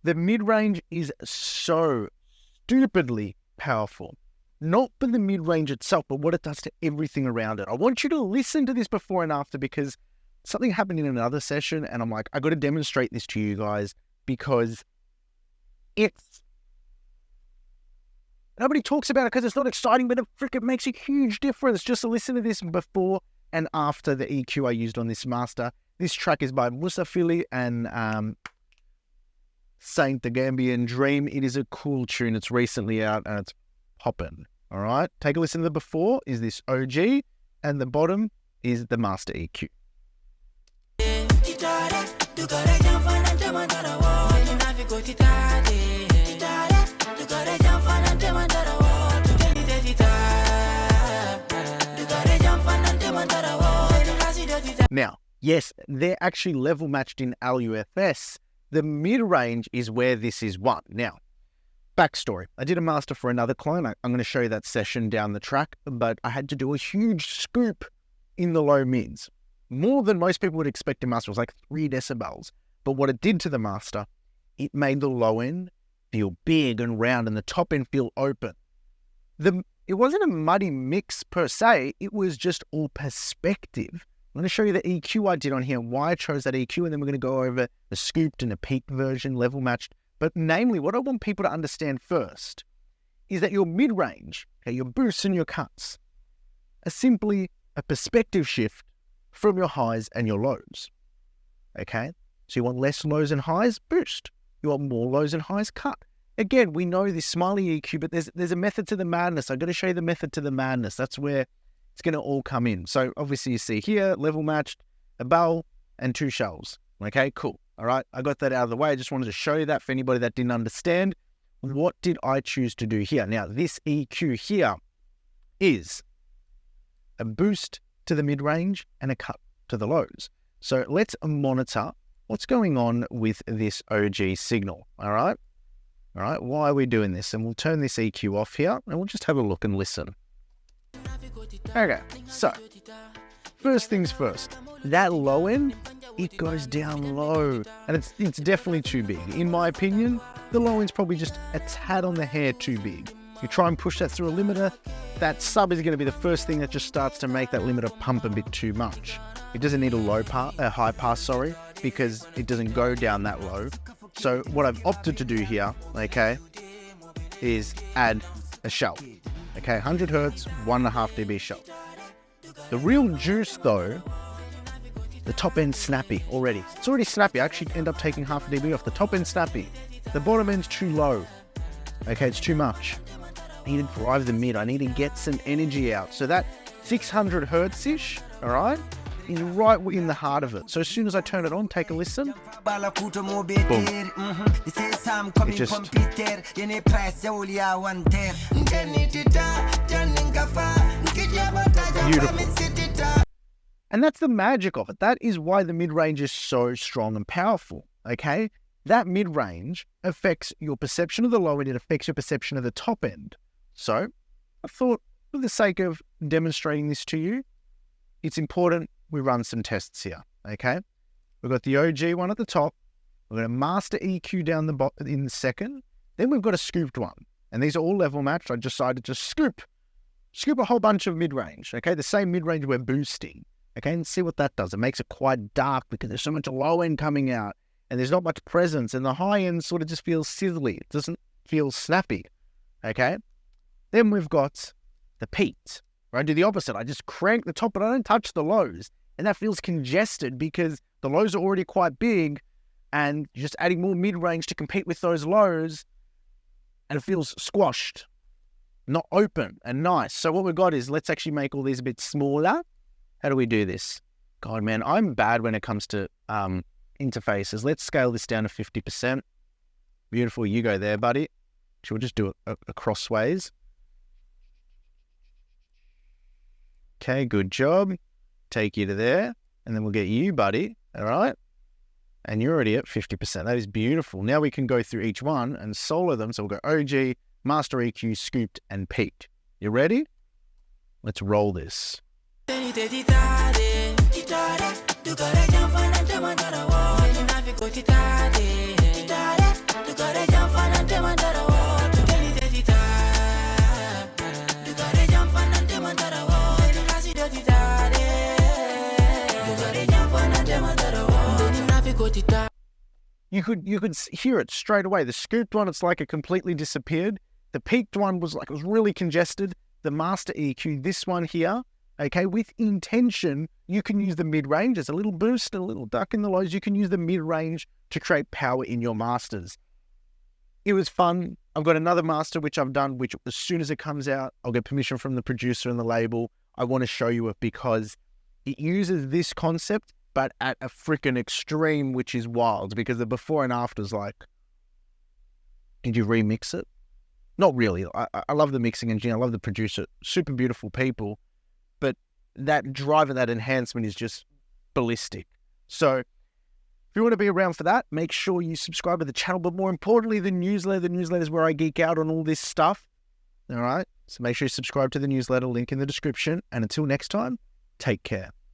The mid-range is so stupidly powerful. Not for the mid-range itself, but what it does to everything around it. I want you to listen to this before and after because something happened in another session and I'm like, I got to demonstrate this to you guys because nobody talks about it because it's not exciting, but it freaking makes a huge difference. Just to listen to this before and after the EQ I used on this master. This track is by Musafili and Saint the Gambian Dream. It is a cool tune. It's recently out and it's poppin'. All right, take a listen to the before is this OG and the bottom is the master EQ. Now, yes, they're actually level matched in LUFS. The mid-range is where this is won. Now, backstory. I did a master for another client. I'm going to show you that session down the track, but I had to do a huge scoop in the low mids. More than most people would expect a master. It was like 3 decibels. But what it did to the master, it made the low end feel big and round and the top end feel open. It wasn't a muddy mix per se. It was just all perspective. I'm going to show you the EQ I did on here and why I chose that EQ, and then we're going to go over the scooped and the peaked version, level matched. But namely, what I want people to understand first is that your mid-range, okay, your boosts and your cuts, are simply a perspective shift from your highs and your lows, okay? So you want less lows and highs, boost. You want more lows and highs, cut. Again, we know this smiley EQ, but there's a method to the madness. I've got to show you the method to the madness. That's where it's going to all come in. So obviously you see here, level matched, a bell, and 2 shells. Okay, cool. All right, I got that out of the way. I just wanted to show you that for anybody that didn't understand. What did I choose to do here? Now, this EQ here is a boost to the mid-range and a cut to the lows. So let's monitor what's going on with this OG signal. All right, why are we doing this? And we'll turn this EQ off here and we'll just have a look and listen. Okay, so first things first, that low end, it goes down low and it's definitely too big. In my opinion, the low end's probably just a tad on the hair too big. You try and push that through a limiter, that sub is going to be the first thing that just starts to make that limiter pump a bit too much. It doesn't need a high pass, because it doesn't go down that low. So what I've opted to do here, okay, is add a shell. Okay, 100 Hertz, 1.5 dB shell. The real juice though, the top end snappy already. It's already snappy. I actually end up taking 0.5 dB off. The top end snappy. The bottom end's too low. Okay, it's too much. I need to drive the mid. I need to get some energy out. So that 600 Hertz-ish, all right, is right in the heart of it. So as soon as I turn it on, take a listen. Boom. It just... Beautiful. And that's the magic of it. That is why the mid-range is so strong and powerful, okay? That mid-range affects your perception of the low end. It affects your perception of the top end. So I thought, for the sake of demonstrating this to you, it's important we run some tests here, okay? We've got the OG one at the top. We've got a master EQ down the bottom in the second. Then we've got a scooped one. And these are all level matched. I decided to scoop a whole bunch of mid-range, okay? The same mid-range we're boosting, okay? And see what that does. It makes it quite dark because there's so much low end coming out and there's not much presence, and the high end sort of just feels sizzly. It doesn't feel snappy, okay? Then we've got the peaked, right? I do the opposite. I just crank the top, but I don't touch the lows. And that feels congested because the lows are already quite big and you're just adding more mid-range to compete with those lows, and it feels squashed, not open and nice. So what we've got is, let's actually make all these a bit smaller. How do we do this? God, man, I'm bad when it comes to interfaces. Let's scale this down to 50%. Beautiful. You go there, buddy. We'll just do it crossways. Okay, good job. Take you to there, and then we'll get you, buddy. All right. And you're already at 50%. That is beautiful. Now we can go through each one and solo them. So we'll go OG, Master EQ, Scooped, and Peaked. You ready? Let's roll this. you could hear it straight away. The scooped one, it's like it completely disappeared. The peaked one was like, it was really congested. The master EQ, this one here, okay, with intention, you can use the mid-range. There's a little boost, a little duck in the lows. You can use the mid-range to create power in your masters. It was fun. I've got another master which I've done, which as soon as it comes out, I'll get permission from the producer and the label. I want to show you it because it uses this concept, but at a freaking extreme, which is wild, because the before and after is like, did you remix it? Not really. I love the mixing engineer. I love the producer. Super beautiful people. But that drive and that enhancement is just ballistic. So if you want to be around for that, make sure you subscribe to the channel. But more importantly, the newsletter. The newsletter is where I geek out on all this stuff. All right? So make sure you subscribe to the newsletter. Link in the description. And until next time, take care.